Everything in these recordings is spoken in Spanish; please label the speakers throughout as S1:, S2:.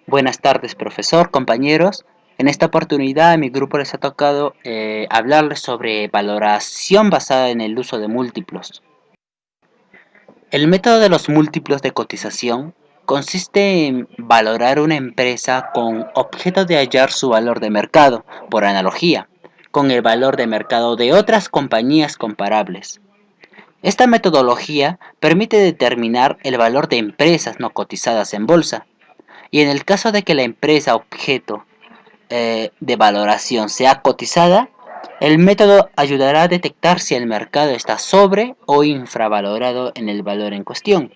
S1: Buenas tardes, profesor, compañeros. En esta oportunidad a mi grupo les ha tocado hablarles sobre valoración basada en el uso de múltiplos. El método de los múltiplos de cotización consiste en valorar una empresa con objeto de hallar su valor de mercado, por analogía, con el valor de mercado de otras compañías comparables. Esta metodología permite determinar el valor de empresas no cotizadas en bolsa, y en el caso de que la empresa objeto de valoración sea cotizada, el método ayudará a detectar si el mercado está sobre o infravalorado en el valor en cuestión.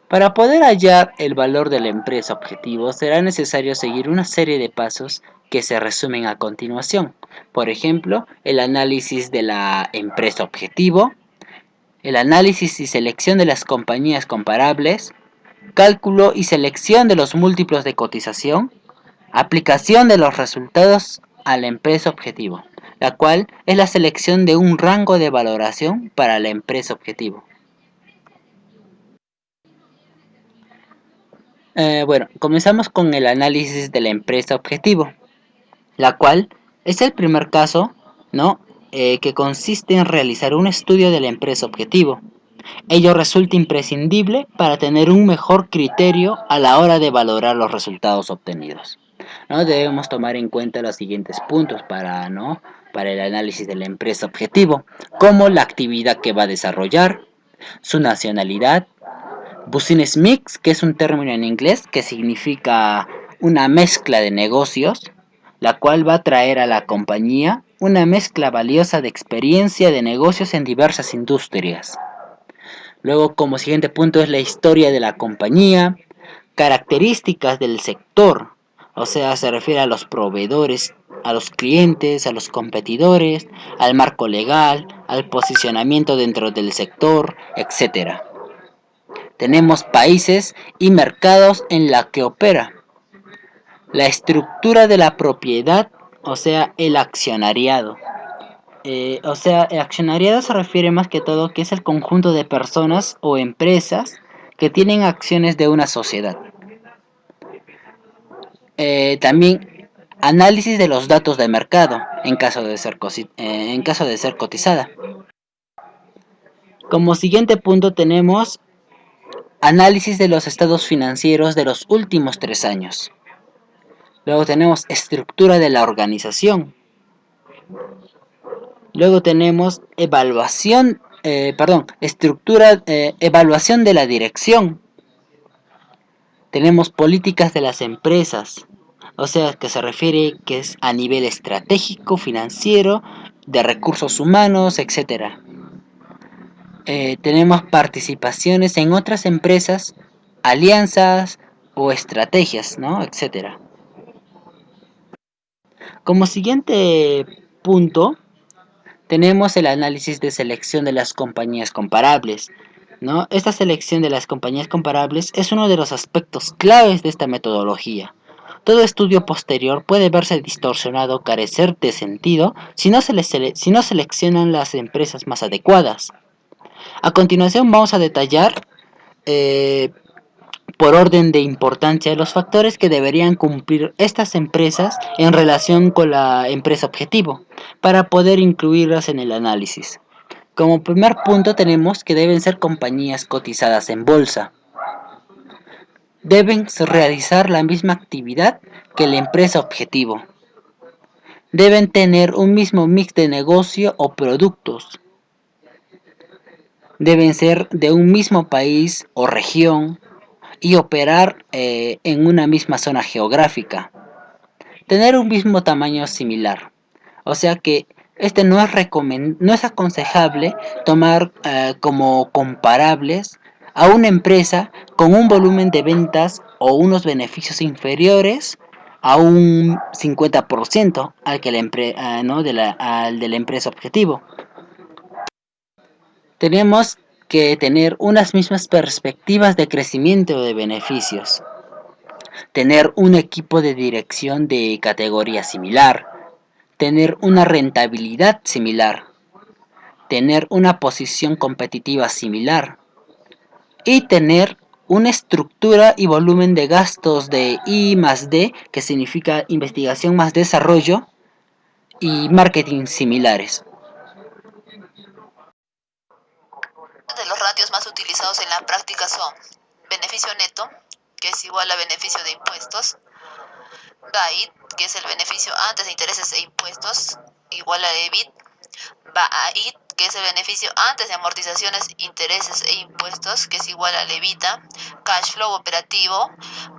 S1: Para poder hallar el valor de la empresa objetivo será necesario seguir una serie de pasos que se resumen a continuación. Por ejemplo, el análisis de la empresa objetivo, el análisis y selección de las compañías comparables, cálculo y selección de los múltiplos de cotización, aplicación de los resultados a la empresa objetivo, la cual es la selección de un rango de valoración para la empresa objetivo. Comenzamos con el análisis de la empresa objetivo, la cual es el primer caso, ¿no? Que consiste en realizar un estudio de la empresa objetivo. Ello resulta imprescindible para tener un mejor criterio a la hora de valorar los resultados obtenidos. ¿No? Debemos tomar en cuenta los siguientes puntos para el análisis de la empresa objetivo, como la actividad que va a desarrollar, su nacionalidad, business mix, que es un término en inglés que significa una mezcla de negocios, la cual va a traer a la compañía una mezcla valiosa de experiencia de negocios en diversas industrias. Luego, como siguiente punto, es la historia de la compañía, características del sector, o sea, se refiere a los proveedores, a los clientes, a los competidores, al marco legal, al posicionamiento dentro del sector, etc. Tenemos países y mercados en la que opera. La estructura de la propiedad, o sea, el accionariado. El accionariado se refiere más que todo que es el conjunto de personas o empresas que tienen acciones de una sociedad. También análisis de los datos de mercado en caso de ser cotizada. Como siguiente punto tenemos análisis de los estados financieros de los últimos 3 años. Luego tenemos estructura de la organización. Luego tenemos evaluación de la dirección. Tenemos políticas de las empresas, o sea, que se refiere que es a nivel estratégico, financiero, de recursos humanos, etc. Tenemos participaciones en otras empresas, alianzas o estrategias, ¿no? etc. Como siguiente punto, tenemos el análisis de selección de las compañías comparables, ¿no? Esta selección de las compañías comparables es uno de los aspectos claves de esta metodología. Todo estudio posterior puede verse distorsionado o carecer de sentido si no seleccionan las empresas más adecuadas. A continuación vamos a detallar por orden de importancia los factores que deberían cumplir estas empresas en relación con la empresa objetivo para poder incluirlas en el análisis. Como primer punto tenemos que deben ser compañías cotizadas en bolsa. Deben realizar la misma actividad que la empresa objetivo. Deben tener un mismo mix de negocio o productos. Deben ser de un mismo país o región y operar en una misma zona geográfica. Tener un mismo tamaño similar. O sea que no es aconsejable tomar como comparables a una empresa con un volumen de ventas o unos beneficios inferiores a un 50% al que al de la empresa objetivo. Tenemos que tener unas mismas perspectivas de crecimiento o de beneficios. Tener un equipo de dirección de categoría similar. Tener una rentabilidad similar. Tener una posición competitiva similar. Y tener una estructura y volumen de gastos de I más D, que significa investigación más desarrollo, y marketing similares.
S2: De los ratios más utilizados en la práctica son beneficio neto, que es igual a beneficio de impuestos, BAIT, que es el beneficio antes de intereses e impuestos, igual a EBIT, BAIT, que es el beneficio antes de amortizaciones, intereses e impuestos, que es igual al EBITDA, cash flow operativo,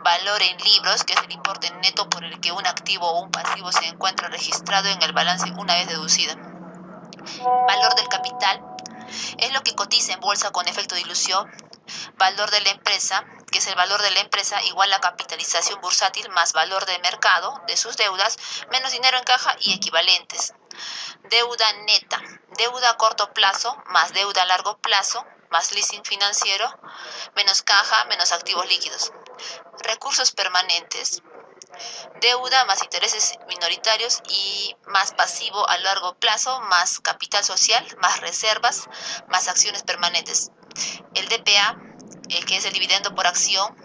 S2: valor en libros, que es el importe neto por el que un activo o un pasivo se encuentra registrado en el balance una vez deducida. Valor del capital es lo que cotiza en bolsa con efecto de dilución. Valor de la empresa, que es el valor de la empresa igual a capitalización bursátil más valor de mercado de sus deudas, menos dinero en caja y equivalentes. Deuda neta, deuda a corto plazo más deuda a largo plazo, más leasing financiero, menos caja, menos activos líquidos. Recursos permanentes, deuda más intereses minoritarios y más pasivo a largo plazo, más capital social, más reservas, más acciones permanentes. El DPA, que es el dividendo por acción,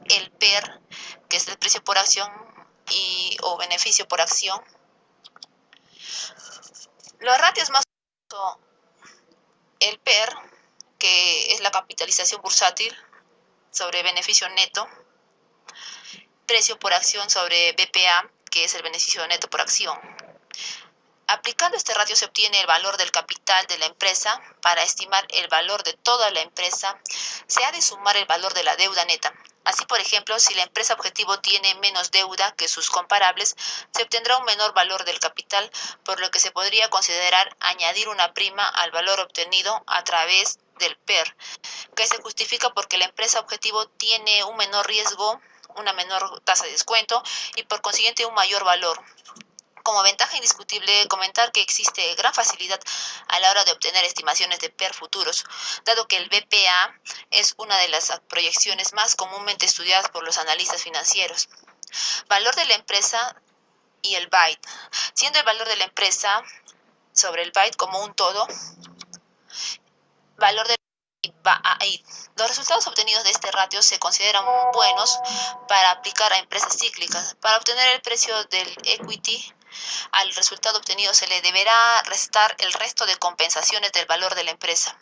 S2: el PER, que es el precio por acción o beneficio por acción. Los ratios más son el PER, que es la capitalización bursátil sobre beneficio neto, precio por acción sobre BPA, que es el beneficio neto por acción. Aplicando este ratio se obtiene el valor del capital de la empresa. Para estimar el valor de toda la empresa, se ha de sumar el valor de la deuda neta. Así, por ejemplo, si la empresa objetivo tiene menos deuda que sus comparables, se obtendrá un menor valor del capital, por lo que se podría considerar añadir una prima al valor obtenido a través del PER, que se justifica porque la empresa objetivo tiene un menor riesgo, una menor tasa de descuento y por consiguiente un mayor valor. Como ventaja indiscutible, comentar que existe gran facilidad a la hora de obtener estimaciones de PER futuros, dado que el BPA es una de las proyecciones más comúnmente estudiadas por los analistas financieros. Valor de la empresa y el BAIT, siendo el valor de la empresa sobre el BAIT como un todo, valor del BAIT. Los resultados obtenidos de este ratio se consideran buenos para aplicar a empresas cíclicas. Para obtener el precio del equity, al resultado obtenido se le deberá restar el resto de compensaciones del valor de la empresa.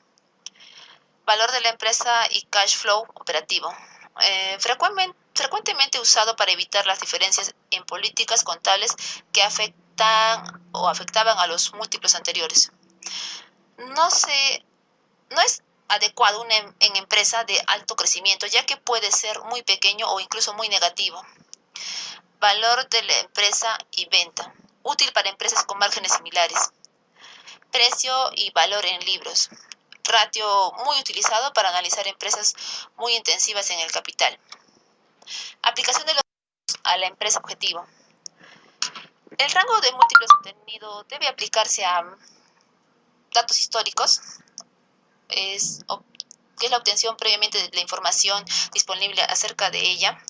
S2: Valor de la empresa y cash flow operativo. Frecuentemente usado para evitar las diferencias en políticas contables que afectan o afectaban a los múltiplos anteriores. No es adecuado en empresa de alto crecimiento, ya que puede ser muy pequeño o incluso muy negativo. Valor de la empresa y venta. Útil para empresas con márgenes similares. Precio y valor en libros. Ratio muy utilizado para analizar empresas muy intensivas en el capital. Aplicación de los a la empresa objetivo. El rango de múltiplos obtenido debe aplicarse a datos históricos, que es la obtención previamente de la información disponible acerca de ella,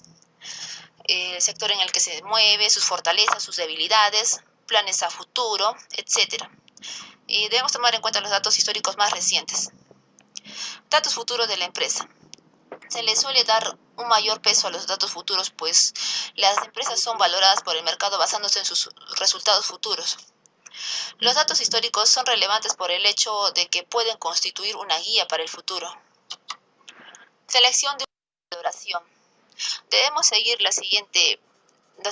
S2: el sector en el que se mueve, sus fortalezas, sus debilidades, planes a futuro, etc. Y debemos tomar en cuenta los datos históricos más recientes. Datos futuros de la empresa. Se le suele dar un mayor peso a los datos futuros, pues las empresas son valoradas por el mercado basándose en sus resultados futuros. Los datos históricos son relevantes por el hecho de que pueden constituir una guía para el futuro. Selección de una valoración. Debemos seguir los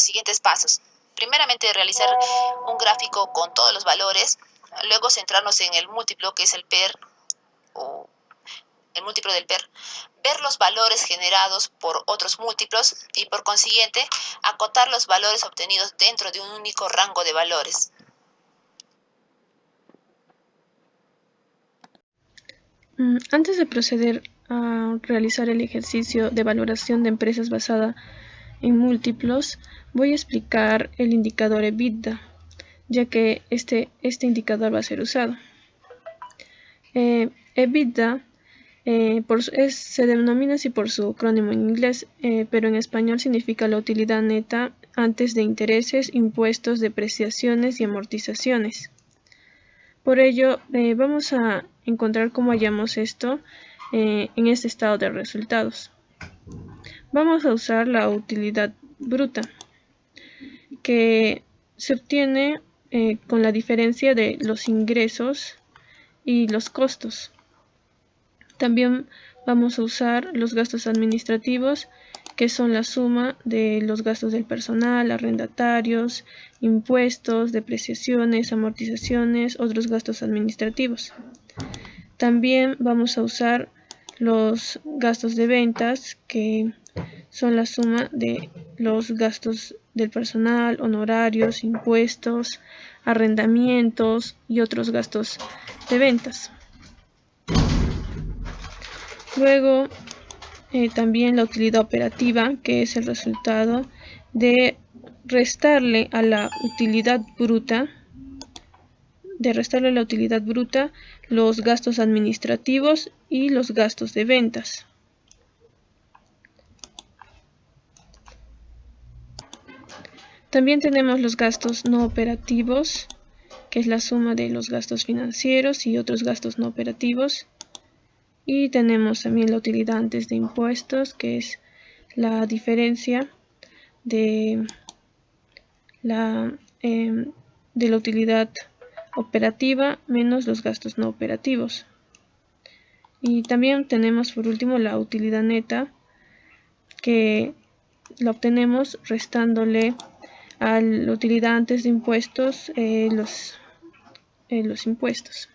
S2: siguientes pasos. Primeramente, realizar un gráfico con todos los valores, luego centrarnos en el múltiplo, que es el PER, o el múltiplo del PER, ver los valores generados por otros múltiplos y, por consiguiente, acotar los valores obtenidos dentro de un único rango de valores.
S3: Antes de proceder a realizar el ejercicio de valoración de empresas basada en múltiplos, voy a explicar el indicador EBITDA, ya que este indicador va a ser usado. EBITDA se denomina así por su acrónimo en inglés, pero en español significa la utilidad neta antes de intereses, impuestos, depreciaciones y amortizaciones. Por ello, vamos a encontrar cómo hallamos esto en este estado de resultados. Vamos a usar la utilidad bruta, que se obtiene con la diferencia de los ingresos y los costos. También vamos a usar los gastos administrativos, que son la suma de los gastos del personal, arrendatarios, impuestos, depreciaciones, amortizaciones, otros gastos administrativos. También vamos a usar los gastos de ventas, que son la suma de los gastos del personal, honorarios, impuestos, arrendamientos y otros gastos de ventas. Luego también la utilidad operativa, que es el resultado de restarle a la utilidad bruta, los gastos administrativos y los gastos de ventas. También tenemos los gastos no operativos, que es la suma de los gastos financieros y otros gastos no operativos. Y tenemos también la utilidad antes de impuestos, que es la diferencia de la utilidad operativa menos los gastos no operativos. Y también tenemos por último la utilidad neta, que la obtenemos restándole a la utilidad antes de impuestos los impuestos.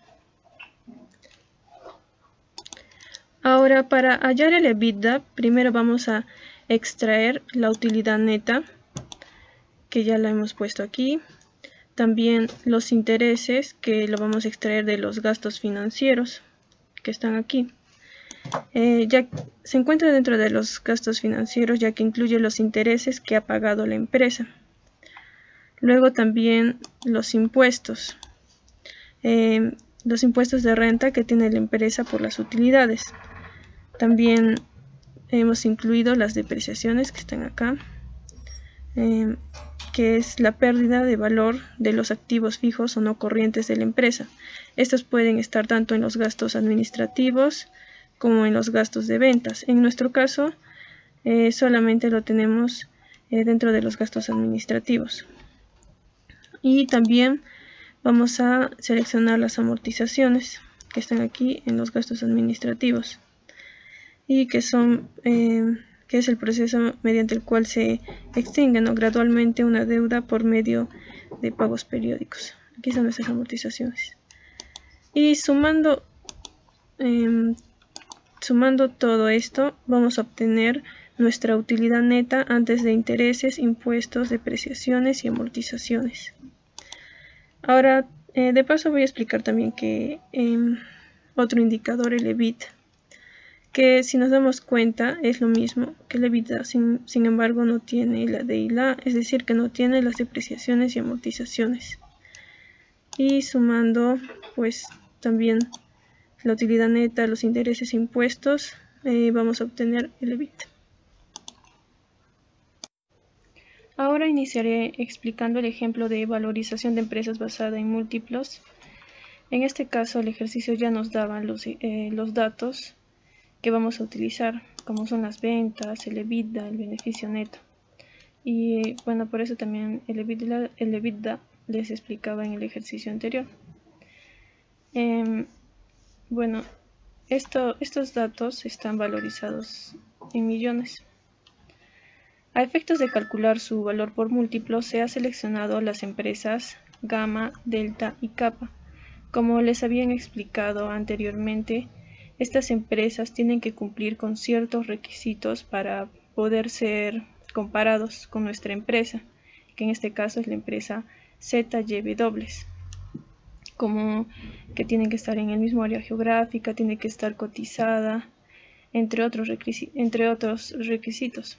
S3: Ahora, para hallar el EBITDA, primero vamos a extraer la utilidad neta, que ya la hemos puesto aquí. También los intereses, que lo vamos a extraer de los gastos financieros, que están aquí. Ya se encuentra dentro de los gastos financieros, ya que incluye los intereses que ha pagado la empresa. Luego también los impuestos. Los impuestos de renta que tiene la empresa por las utilidades. También hemos incluido las depreciaciones que están acá, que es la pérdida de valor de los activos fijos o no corrientes de la empresa. Estos pueden estar tanto en los gastos administrativos como en los gastos de ventas. En nuestro caso, solamente lo tenemos dentro de los gastos administrativos. Y también vamos a seleccionar las amortizaciones que están aquí en los gastos administrativos, y que es el proceso mediante el cual se extingue gradualmente una deuda por medio de pagos periódicos. Aquí están nuestras amortizaciones. Y sumando todo esto, vamos a obtener nuestra utilidad neta antes de intereses, impuestos, depreciaciones y amortizaciones. Ahora, de paso voy a explicar también que otro indicador, el EBIT, que si nos damos cuenta es lo mismo que el EBITDA, sin embargo no tiene la D y la, es decir, que no tiene las depreciaciones y amortizaciones. Y sumando pues también la utilidad neta, los intereses e impuestos, vamos a obtener el EBITDA. Ahora iniciaré explicando el ejemplo de valorización de empresas basada en múltiplos. En este caso el ejercicio ya nos daba los datos que vamos a utilizar, como son las ventas, el EBITDA, el beneficio neto. Y bueno, por eso también el EBITDA les explicaba en el ejercicio anterior. Bueno, estos datos están valorizados en millones. A efectos de calcular su valor por múltiplo, se ha seleccionado las empresas gamma, delta y kappa. Como les habían explicado anteriormente, estas empresas tienen que cumplir con ciertos requisitos para poder ser comparados con nuestra empresa, que en este caso es la empresa ZYW, como que tienen que estar en el mismo área geográfica, tiene que estar cotizada, entre otros requisitos.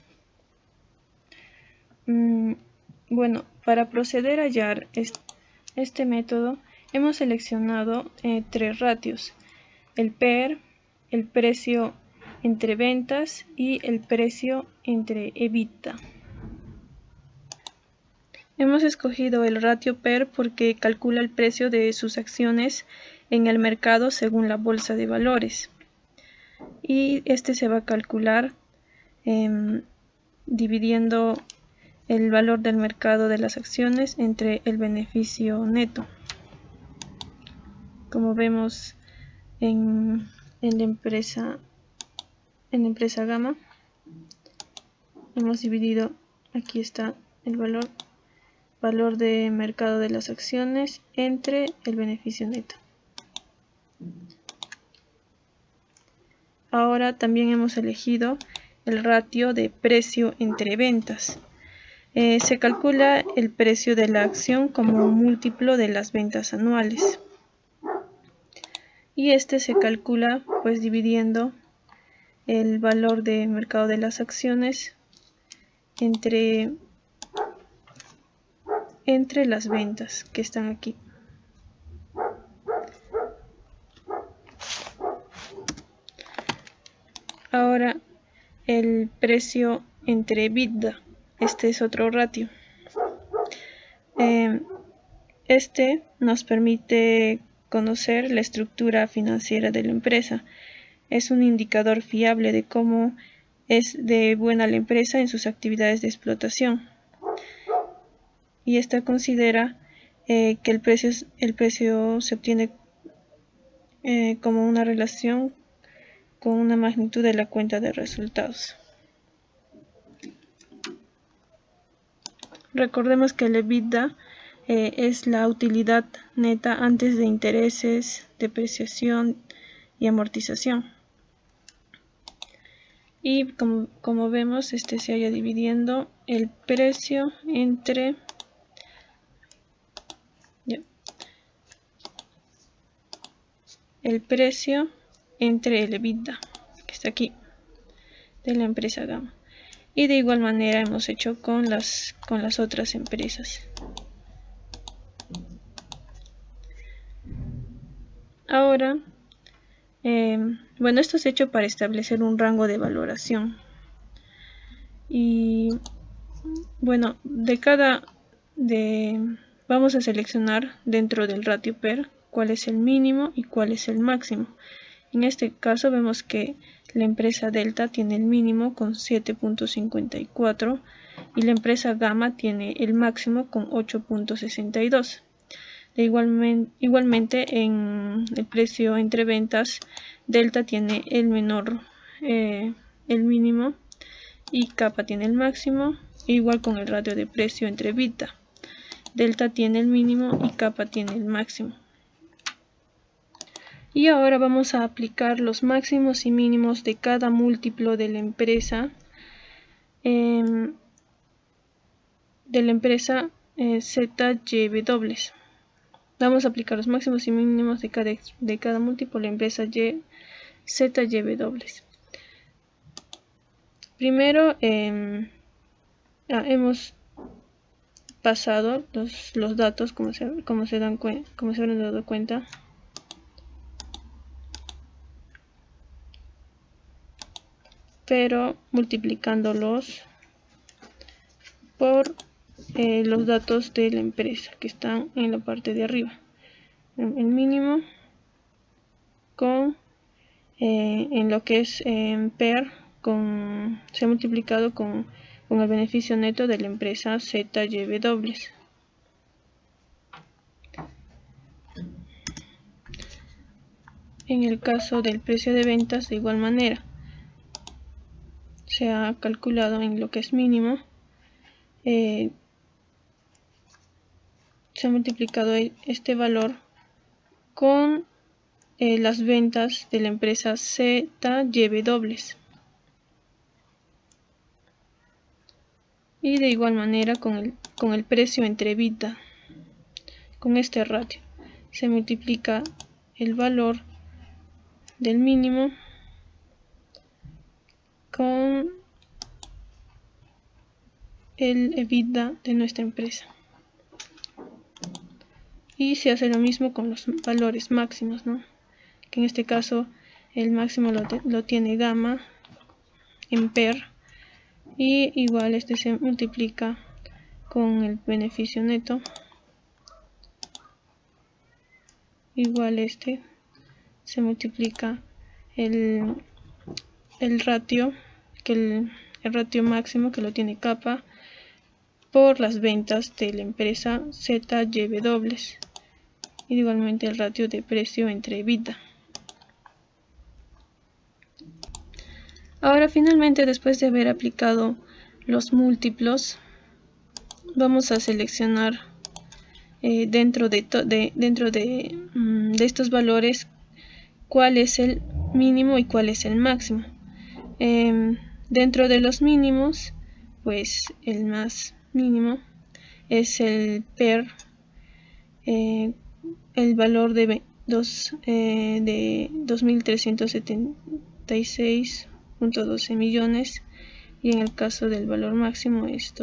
S3: Bueno, para proceder a hallar este método, hemos seleccionado 3 ratios: el PER, el precio entre ventas y el precio entre EBITDA. Hemos escogido el ratio PER porque calcula el precio de sus acciones en el mercado según la bolsa de valores, y este se va a calcular dividiendo el valor del mercado de las acciones entre el beneficio neto. Como vemos en la empresa Gamma, hemos dividido, aquí está el valor de mercado de las acciones entre el beneficio neto. Ahora también hemos elegido el ratio de precio entre ventas. Se calcula el precio de la acción como un múltiplo de las ventas anuales. Y este se calcula pues dividiendo el valor de mercado de las acciones entre las ventas que están aquí. Ahora el precio entre EBITDA, este es otro ratio. Este nos permite conocer la estructura financiera de la empresa. Es un indicador fiable de cómo es de buena la empresa en sus actividades de explotación. Y esta considera que el precio se obtiene como una relación con una magnitud de la cuenta de resultados. Recordemos que el EBITDA es la utilidad neta antes de intereses, depreciación y amortización. Y como vemos, se halla dividiendo el precio entre el EBITDA, que está aquí, de la empresa Gamma. Y de igual manera hemos hecho con las otras empresas. Ahora, bueno, esto es hecho para establecer un rango de valoración. Y bueno, vamos a seleccionar dentro del ratio PER cuál es el mínimo y cuál es el máximo. En este caso vemos que la empresa Delta tiene el mínimo con 7.54 y la empresa Gamma tiene el máximo con 8.62. Igualmente en el precio entre ventas, Delta tiene el mínimo y Kappa tiene el máximo, igual con el ratio de precio entre EBITDA. Delta tiene el mínimo y Kappa tiene el máximo. Y ahora vamos a aplicar los máximos y mínimos de cada múltiplo de la empresa ZYW. Vamos a aplicar los máximos y mínimos de cada múltiplo de la empresa ZYW. Primero hemos pasado los datos como se habrán dado cuenta. Pero multiplicándolos por los datos de la empresa que están en la parte de arriba. El mínimo con en lo que es PER se ha multiplicado con el beneficio neto de la empresa ZYW. En el caso del precio de ventas, de igual manera, se ha calculado en lo que es mínimo, se ha multiplicado este valor con las ventas de la empresa ZYW. Y de igual manera con el precio entre EBITDA, con este ratio, se multiplica el valor del mínimo con el EBITDA de nuestra empresa. Y se hace lo mismo con los valores máximos, ¿no? Que en este caso el máximo lo tiene Gamma en PER, y igual se multiplica con el beneficio neto, igual se multiplica el ratio, que el ratio máximo que lo tiene Kappa por las ventas de la empresa ZYW, y igualmente el ratio de precio entre EBITDA. Ahora finalmente, después de haber aplicado los múltiplos, vamos a seleccionar dentro de estos valores cuál es el mínimo y cuál es el máximo. Dentro de los mínimos, pues el más mínimo es el PER, el valor de 2.376.12 millones, y en el caso del valor máximo es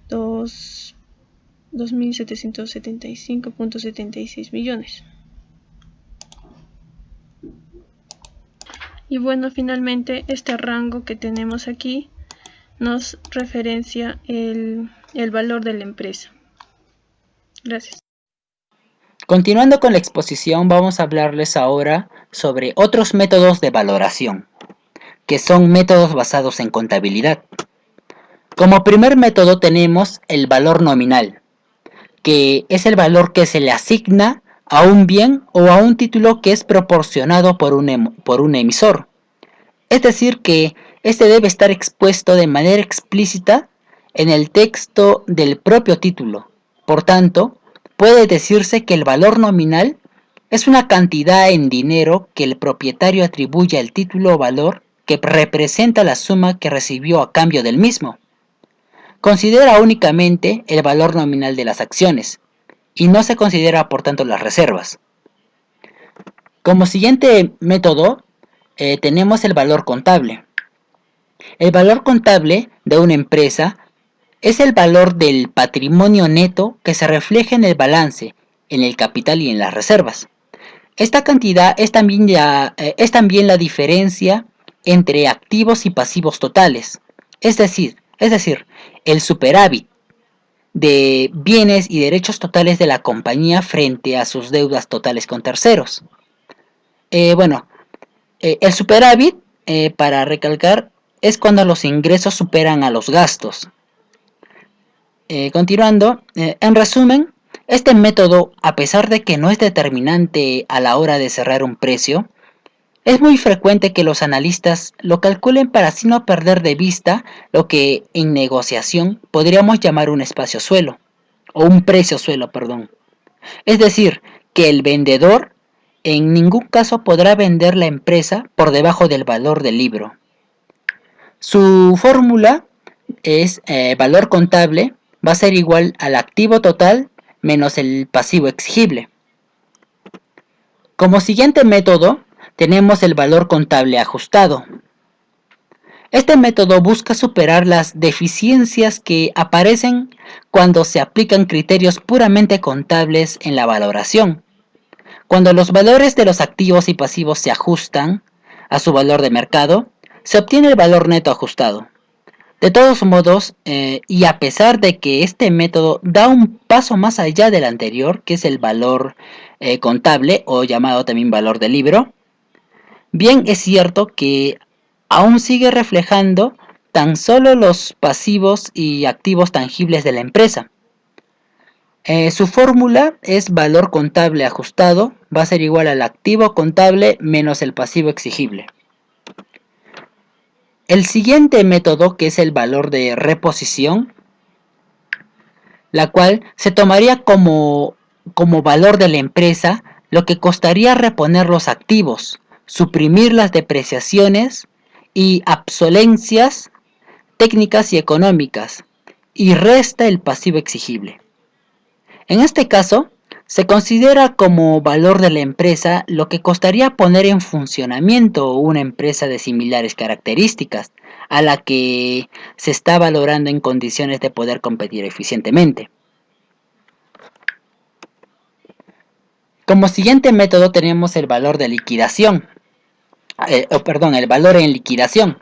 S3: 2.775.76 millones. Y bueno, finalmente este rango que tenemos aquí nos referencia el valor de la empresa. Gracias.
S1: Continuando con la exposición, vamos a hablarles ahora sobre otros métodos de valoración, que son métodos basados en contabilidad. Como primer método tenemos el valor nominal, que es el valor que se le asigna a un bien o a un título que es proporcionado por un emisor. Es decir, que este debe estar expuesto de manera explícita en el texto del propio título. Por tanto, puede decirse que el valor nominal es una cantidad en dinero que el propietario atribuye al título o valor que representa la suma que recibió a cambio del mismo. Considera únicamente el valor nominal de las acciones y no se considera por tanto las reservas. Como siguiente método tenemos el valor contable. El valor contable de una empresa es el valor del patrimonio neto que se refleja en el balance, en el capital y en las reservas. Esta cantidad es también la diferencia entre activos y pasivos totales, es decir, el superávit de bienes y derechos totales de la compañía frente a sus deudas totales con terceros. El superávit, para recalcar, es cuando los ingresos superan a los gastos. Continuando, en resumen, este método, a pesar de que no es determinante a la hora de cerrar un precio, es muy frecuente que los analistas lo calculen para así no perder de vista lo que en negociación podríamos llamar un espacio suelo, o un precio suelo, perdón. Es decir, que el vendedor en ningún caso podrá vender la empresa por debajo del valor del libro. Su fórmula es valor contable va a ser igual al activo total menos el pasivo exigible. Como siguiente método tenemos el valor contable ajustado. Este método busca superar las deficiencias que aparecen cuando se aplican criterios puramente contables en la valoración. Cuando los valores de los activos y pasivos se ajustan a su valor de mercado, se obtiene el valor neto ajustado. De todos modos, y a pesar de que este método da un paso más allá del anterior, que es el valor contable o llamado también valor de libro, bien es cierto que aún sigue reflejando tan solo los pasivos y activos tangibles de la empresa. Su fórmula es valor contable ajustado, va a ser igual al activo contable menos el pasivo exigible. El siguiente método, que es el valor de reposición, la cual se tomaría como valor de la empresa lo que costaría reponer los activos, suprimir las depreciaciones y obsolencias técnicas y económicas, y resta el pasivo exigible. En este caso, se considera como valor de la empresa lo que costaría poner en funcionamiento una empresa de similares características a la que se está valorando en condiciones de poder competir eficientemente. Como siguiente método tenemos el valor de liquidación, el valor en liquidación,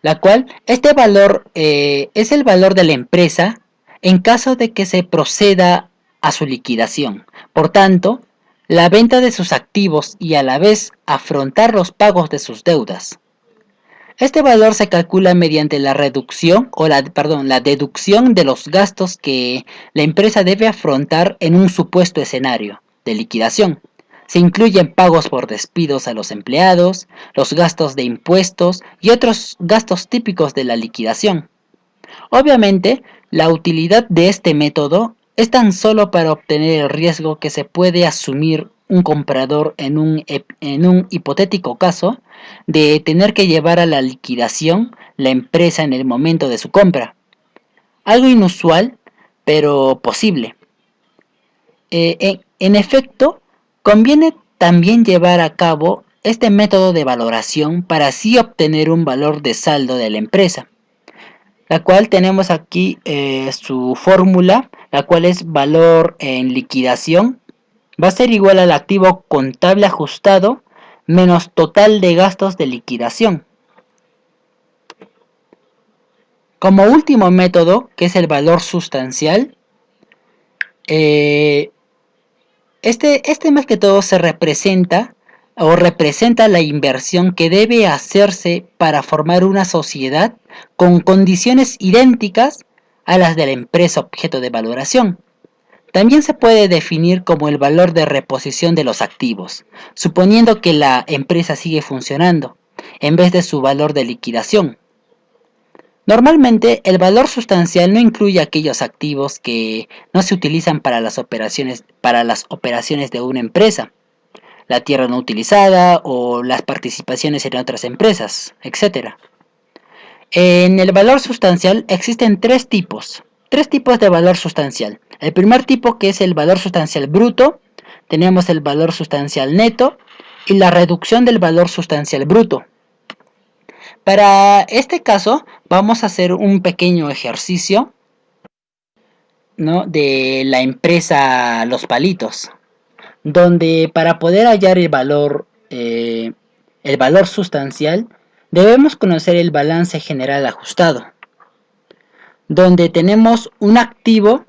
S1: la cual este valor es el valor de la empresa en caso de que se proceda a su liquidación. Por tanto, la venta de sus activos y a la vez afrontar los pagos de sus deudas. Este valor se calcula mediante la la deducción de los gastos que la empresa debe afrontar en un supuesto escenario de liquidación. Se incluyen pagos por despidos a los empleados, los gastos de impuestos y otros gastos típicos de la liquidación. Obviamente, la utilidad de este método es tan solo para obtener el riesgo que se puede asumir un comprador en un hipotético caso de tener que llevar a la liquidación la empresa en el momento de su compra. Algo inusual, pero posible. En efecto, conviene también llevar a cabo este método de valoración para así obtener un valor de saldo de la empresa, la cual tenemos aquí su fórmula, la cual es valor en liquidación, va a ser igual al activo contable ajustado menos total de gastos de liquidación. Como último método, que es el valor sustancial, este más que todo se representa la inversión que debe hacerse para formar una sociedad con condiciones idénticas a las de la empresa objeto de valoración. También se puede definir como el valor de reposición de los activos, suponiendo que la empresa sigue funcionando, en vez de su valor de liquidación. Normalmente, el valor sustancial no incluye aquellos activos que no se utilizan para las operaciones de una empresa, la tierra no utilizada o las participaciones en otras empresas, etc. En el valor sustancial existen tres tipos de valor sustancial. El primer tipo, que es el valor sustancial bruto, tenemos el valor sustancial neto y la reducción del valor sustancial bruto. Para este caso vamos a hacer un pequeño ejercicio, ¿no?, de la empresa Los Palitos, donde para poder hallar el valor sustancial debemos conocer el balance general ajustado, donde tenemos un activo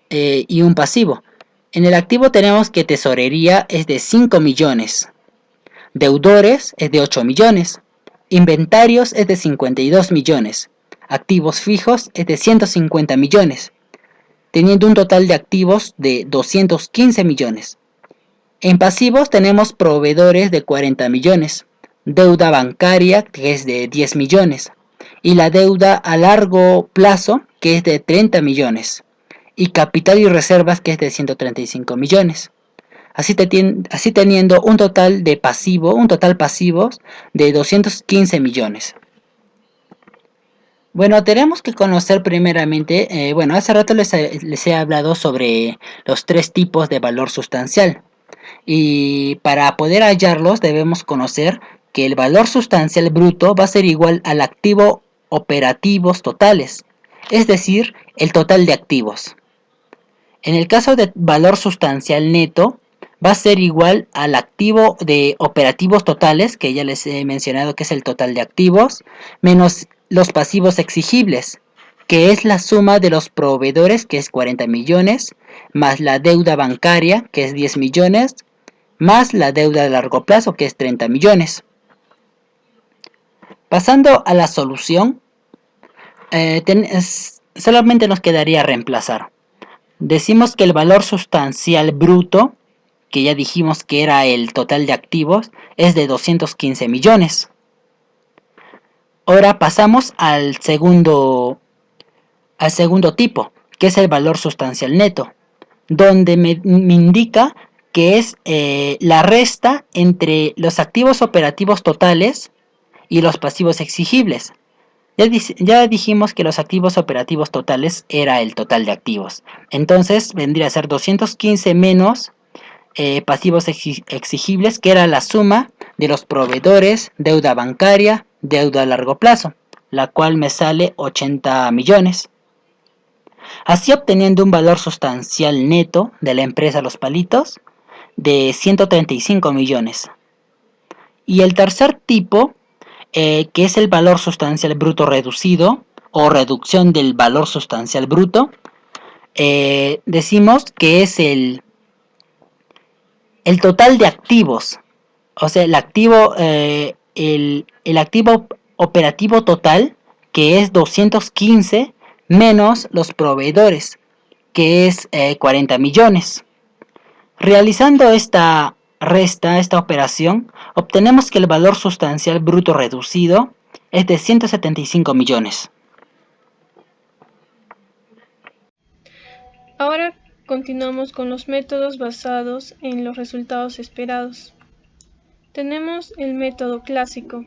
S1: y un pasivo. En el activo tenemos que tesorería es de 5 millones, deudores es de 8 millones, inventarios es de 52 millones, activos fijos es de 150 millones, teniendo un total de activos de 215 millones. En pasivos tenemos proveedores de 40 millones, deuda bancaria que es de 10 millones y la deuda a largo plazo que es de 30 millones y capital y reservas que es de 135 millones. Así teniendo un total pasivos de 215 millones. Bueno, tenemos que conocer primeramente, hace rato les he hablado sobre los tres tipos de valor sustancial. Y para poder hallarlos debemos conocer que el valor sustancial bruto va a ser igual al activo operativos totales, es decir, el total de activos. En el caso de valor sustancial neto, va a ser igual al activo de operativos totales, que ya les he mencionado que es el total de activos, menos los pasivos exigibles, que es la suma de los proveedores, que es 40 millones, más la deuda bancaria, que es 10 millones, más la deuda de largo plazo, que es 30 millones. Pasando a la solución, solamente nos quedaría reemplazar. Decimos que el valor sustancial bruto, que ya dijimos que era el total de activos, es de 215 millones. Ahora pasamos al segundo tipo, que es el valor sustancial neto, donde me indica que es la resta entre los activos operativos totales y los pasivos exigibles. Ya dijimos que los activos operativos totales era el total de activos. Entonces vendría a ser 215 menos pasivos exigibles, que era la suma de los proveedores, deuda bancaria, deuda a largo plazo, la cual me sale 80 millones. Así obteniendo un valor sustancial neto de la empresa Los Palitos de 135 millones. Y el tercer tipo, que es el valor sustancial bruto reducido o reducción del valor sustancial bruto, decimos que es el total de activos, o sea, el activo operativo total, que es 215, menos los proveedores, que es 40 millones. Realizando esta esta operación, obtenemos que el valor sustancial bruto reducido es de 175 millones.
S3: Ahora continuamos con los métodos basados en los resultados esperados. Tenemos el método clásico.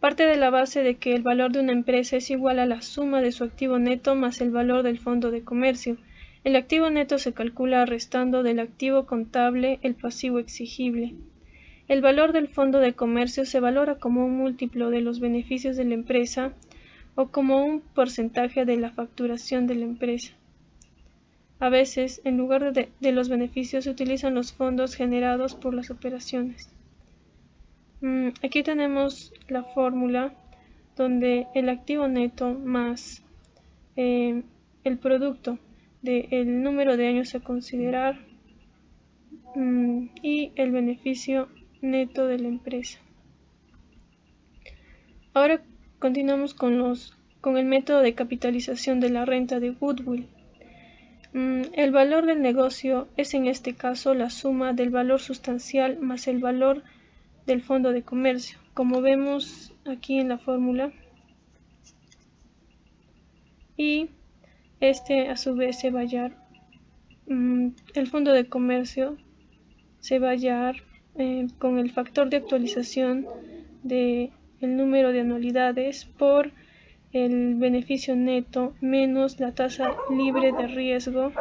S3: Parte de la base de que el valor de una empresa es igual a la suma de su activo neto más el valor del fondo de comercio. El activo neto se calcula restando del activo contable el pasivo exigible. El valor del fondo de comercio se valora como un múltiplo de los beneficios de la empresa o como un porcentaje de la facturación de la empresa. A veces, en lugar de los beneficios, se utilizan los fondos generados por las operaciones. Aquí tenemos la fórmula donde el activo neto más el producto del número de años a considerar y el beneficio neto de la empresa. Ahora continuamos con el método de capitalización de la renta de goodwill. El valor del negocio es en este caso la suma del valor sustancial más el valor del fondo de comercio, como vemos aquí en la fórmula, y este a su vez se va a hallar, el fondo de comercio se va a hallar con el factor de actualización del número de anualidades por el beneficio neto menos la tasa libre de riesgo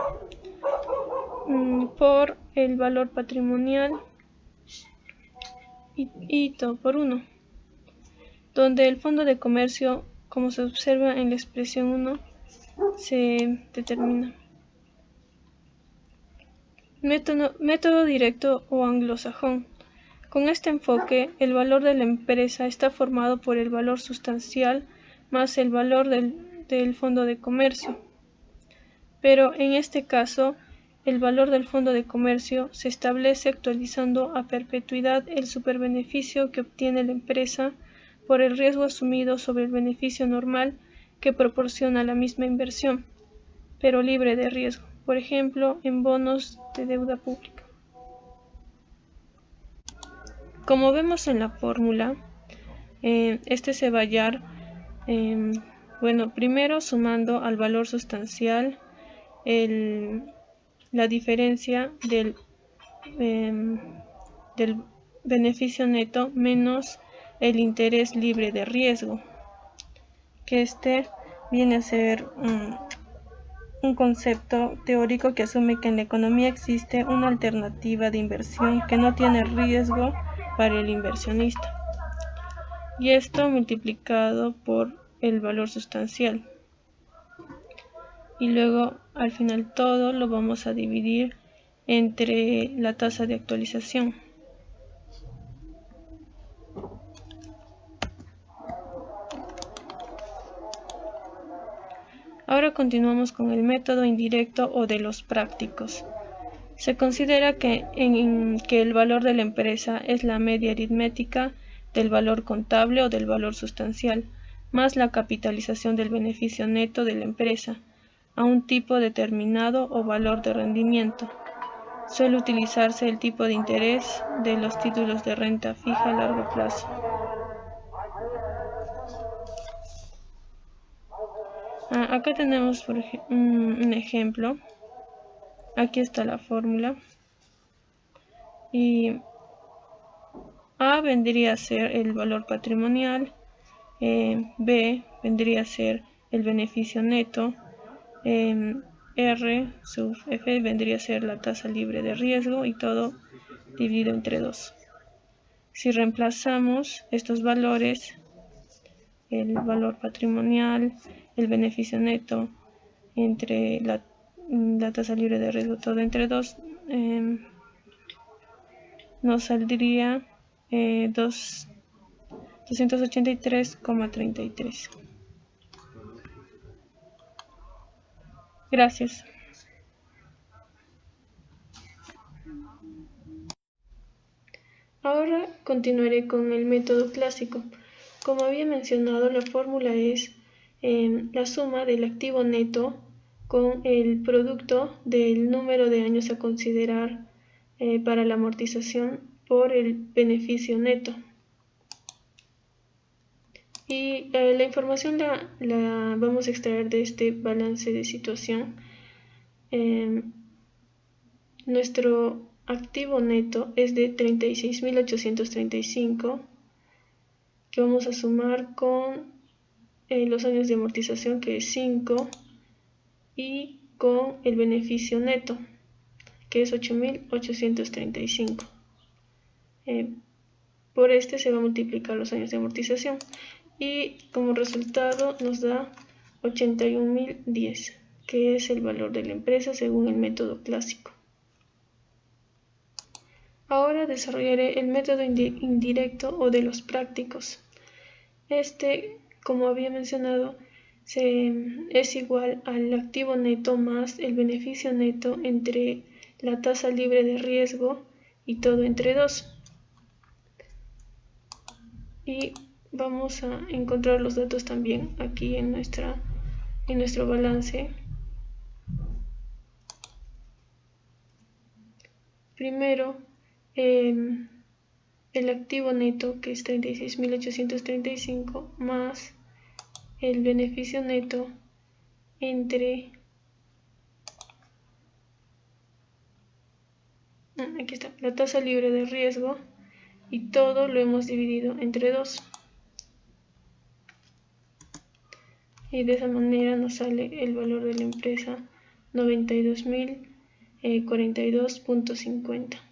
S3: por el valor patrimonial y todo por 1, donde el fondo de comercio, como se observa en la expresión 1, se determina. Método directo o anglosajón. Con este enfoque, el valor de la empresa está formado por el valor sustancial más el valor del fondo de comercio. Pero en este caso, el valor del fondo de comercio se establece actualizando a perpetuidad el superbeneficio que obtiene la empresa por el riesgo asumido sobre el beneficio normal que proporciona la misma inversión, pero libre de riesgo, por ejemplo, en bonos de deuda pública. Como vemos en la fórmula, este se va a hallar, primero sumando al valor sustancial la diferencia del beneficio neto menos el interés libre de riesgo, que este viene a ser un concepto teórico que asume que en la economía existe una alternativa de inversión que no tiene riesgo para el inversionista, y esto multiplicado por el valor sustancial, y luego al final todo lo vamos a dividir entre la tasa de actualización. Ahora continuamos con el método indirecto o de los prácticos. Se considera que el valor de la empresa es la media aritmética del valor contable o del valor sustancial, más la capitalización del beneficio neto de la empresa, a un tipo determinado o valor de rendimiento. Suele utilizarse el tipo de interés de los títulos de renta fija a largo plazo. Acá tenemos un ejemplo. Aquí está la fórmula. Y A vendría a ser el valor patrimonial, B vendría a ser el beneficio neto, R sub F vendría a ser la tasa libre de riesgo y todo dividido entre 2. Si reemplazamos estos valores, el valor patrimonial, el beneficio neto, entre la tasa libre de riesgo, todo entre 2, nos saldría 283,33. Gracias. Ahora continuaré con el método clásico. como había mencionado, la fórmula es la suma del activo neto con el producto del número de años a considerar para la amortización por el beneficio neto. Y la información la vamos a extraer de este balance de situación. Nuestro activo neto es de 36.835, que vamos a sumar con los años de amortización, que es 5, y con el beneficio neto, que es 8.835. Por este se va a multiplicar los años de amortización y como resultado nos da 81.010, que es el valor de la empresa según el método clásico. Ahora desarrollaré el método indirecto o de los prácticos. Este, como había mencionado, es igual al activo neto más el beneficio neto entre la tasa libre de riesgo y todo entre 2. Y vamos a encontrar los datos también aquí en nuestro balance. Primero, el activo neto, que es 36.835, más el beneficio neto entre, aquí está, la tasa libre de riesgo, y todo lo hemos dividido entre 2. Y de esa manera nos sale el valor de la empresa 92.042.50.